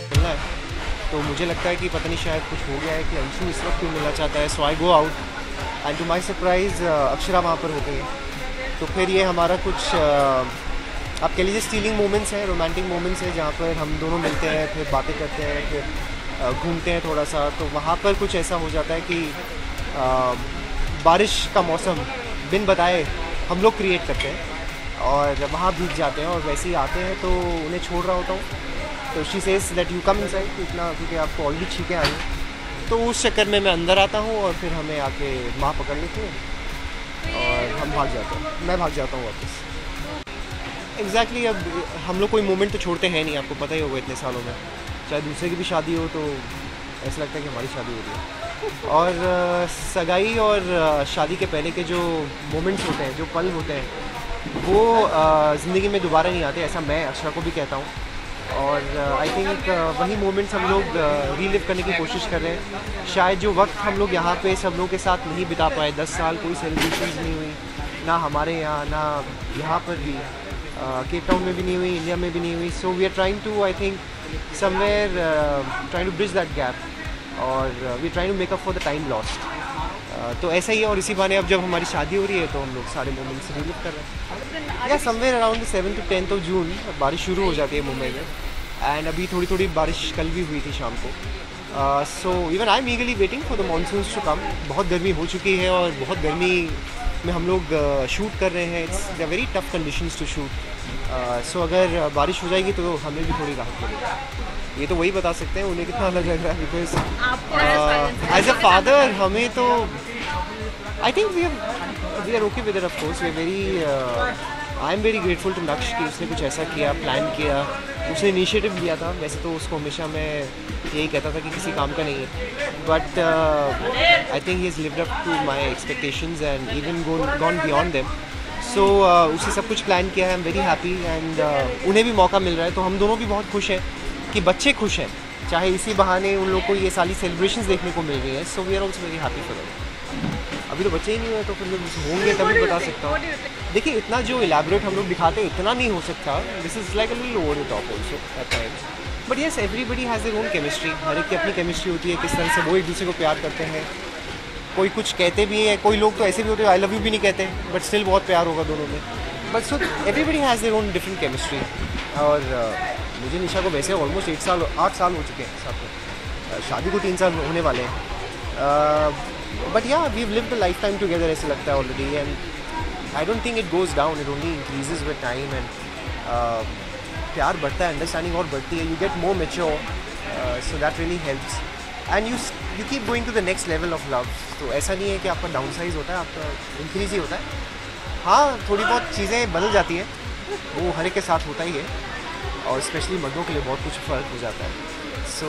निकलना है। तो मुझे लगता है कि पता नहीं शायद कुछ हो गया है कि अंशु इस वक्त क्यों मिलना चाहता है। So I go out and to my surprise Akshara वहाँ पर होती है। तो फिर ये हमारा कुछ आप कह लीजिए स्टीलिंग मोमेंट्स हैं, रोमांटिक मोमेंट्स हैं, जहाँ पर हम दोनों मिलते हैं, फिर बातें करते हैं, फिर घूमते हैं थोड़ा सा। तो वहाँ पर कुछ ऐसा हो जाता है कि बारिश का मौसम बिन बताए हम लोग क्रिएट करते हैं और वहाँ भीग जाते हैं और वैसे ही आते हैं तो उन्हें छोड़ रहा होता हूँ। तो she says that you come inside, इतना क्योंकि आपको ऑलरेडी छींकें आई हैं। तो उस चक्कर में मैं अंदर आता हूँ और फिर हमें आके माँ पकड़ लेती है और हम भाग जाते हैं, मैं भाग जाता हूँ वापस। एग्जैक्टली अब हम लोग कोई मोमेंट तो छोड़ते हैं नहीं, आपको पता ही होगा इतने सालों में। चाहे दूसरे की भी शादी हो तो ऐसा लगता है कि हमारी शादी हो रही है। और सगाई और शादी के पहले के जो मोमेंट्स होते हैं, जो पल होते हैं, वो ज़िंदगी में दोबारा नहीं आते, ऐसा मैं अक्षरा को भी कहता हूँ। और आई थिंक वही मोमेंट्स हम लोग रीलिव करने की कोशिश कर रहे हैं। शायद जो वक्त हम लोग यहाँ पे सब लोगों के साथ नहीं बिता पाए, 10 साल कोई सेलिब्रेशन नहीं हुई, ना हमारे यहाँ ना यहाँ पर भी, केप टाउन में भी नहीं हुई, इंडिया में भी नहीं हुई। So we are trying to, I think somewhere trying to bridge that gap और we are trying to make up for the time lost. तो ऐसा ही है। और इसी बहाने अब जब हमारी शादी हो रही है तो हम लोग सारे मोमेंट्स रिलीव कर रहे हैं। या somewhere around 7 to 10 of June बारिश शुरू हो जाती है मुंबई में। एंड अभी थोड़ी थोड़ी बारिश कल भी हुई थी शाम को। So even I am eagerly waiting for the monsoons to come. बहुत गर्मी हो चुकी है और बहुत गर्मी में हम लोग शूट कर रहे हैं। It's the very tough conditions to shoot. So अगर बारिश हो जाएगी तो हमें भी थोड़ी राहत मिलेगी। ये तो वही बता सकते हैं उन्हें कितना अलग लग रहा है, बिकॉज एज अ फादर हमें तो I think we are okay with it. Of course we are very, I am very grateful to Naksh कि उसने कुछ ऐसा किया, प्लान किया, उसने इनिशिएटिव लिया था। वैसे तो उसको हमेशा मैं यही कहता था कि किसी काम का नहीं है, but I think he has lived up to my expectations and even gone beyond them. So उसे सब कुछ प्लान किया है। I am very happy and उन्हें भी मौका मिल रहा है, तो हम दोनों भी बहुत खुश हैं कि बच्चे खुश हैं, चाहे इसी बहाने उन लोग को ये सारी सेलिब्रेशंस देखने को मिल रही है। So we are also very happy for that. अभी तो बच्चे ही नहीं हुए, तो फिर जब होंगे तभी बता सकता हूँ। देखिए इतना जो इलेबोरेट हम लोग दिखाते हैं इतना नहीं हो सकता। This is like a little over the top also at times, but yes everybody has their own chemistry. हर एक की अपनी केमिस्ट्री होती है, किस तरह से वो एक दूसरे को प्यार करते हैं। कोई कुछ कहते भी हैं, कोई लोग तो ऐसे भी होते हैं आई लव यू भी नहीं कहते, बट स्टिल बहुत प्यार होगा दोनों में। But so everybody has their own different chemistry. और मुझे निशा को वैसे ऑलमोस्ट 8 साल हो चुके हैं साथ में, शादी को 3 साल होने वाले हैं। But yeah we have lived a lifetime together, ऐसे लगता है already. And I don't think it goes down, it only increases with time. And प्यार बढ़ता है, अंडरस्टैंडिंग और बढ़ती है, you get more mature, so that really helps and you keep going to the next level of love. तो ऐसा नहीं है कि आपका डाउन साइज होता है, आपका इंक्रीज ही होता है। हाँ थोड़ी बहुत चीज़ें बदल जाती हैं, वो हर एक के साथ होता ही है, और स्पेशली मर्दों के लिए बहुत कुछ फ़र्क हो जाता है। सो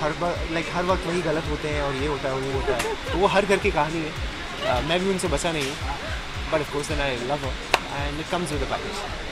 हर वक्त वही गलत होते हैं और ये होता है वो होता है, तो वो हर घर की कहानी है। मैं भी उनसे बचा नहीं हूँ, but of course I love her and it comes with the package.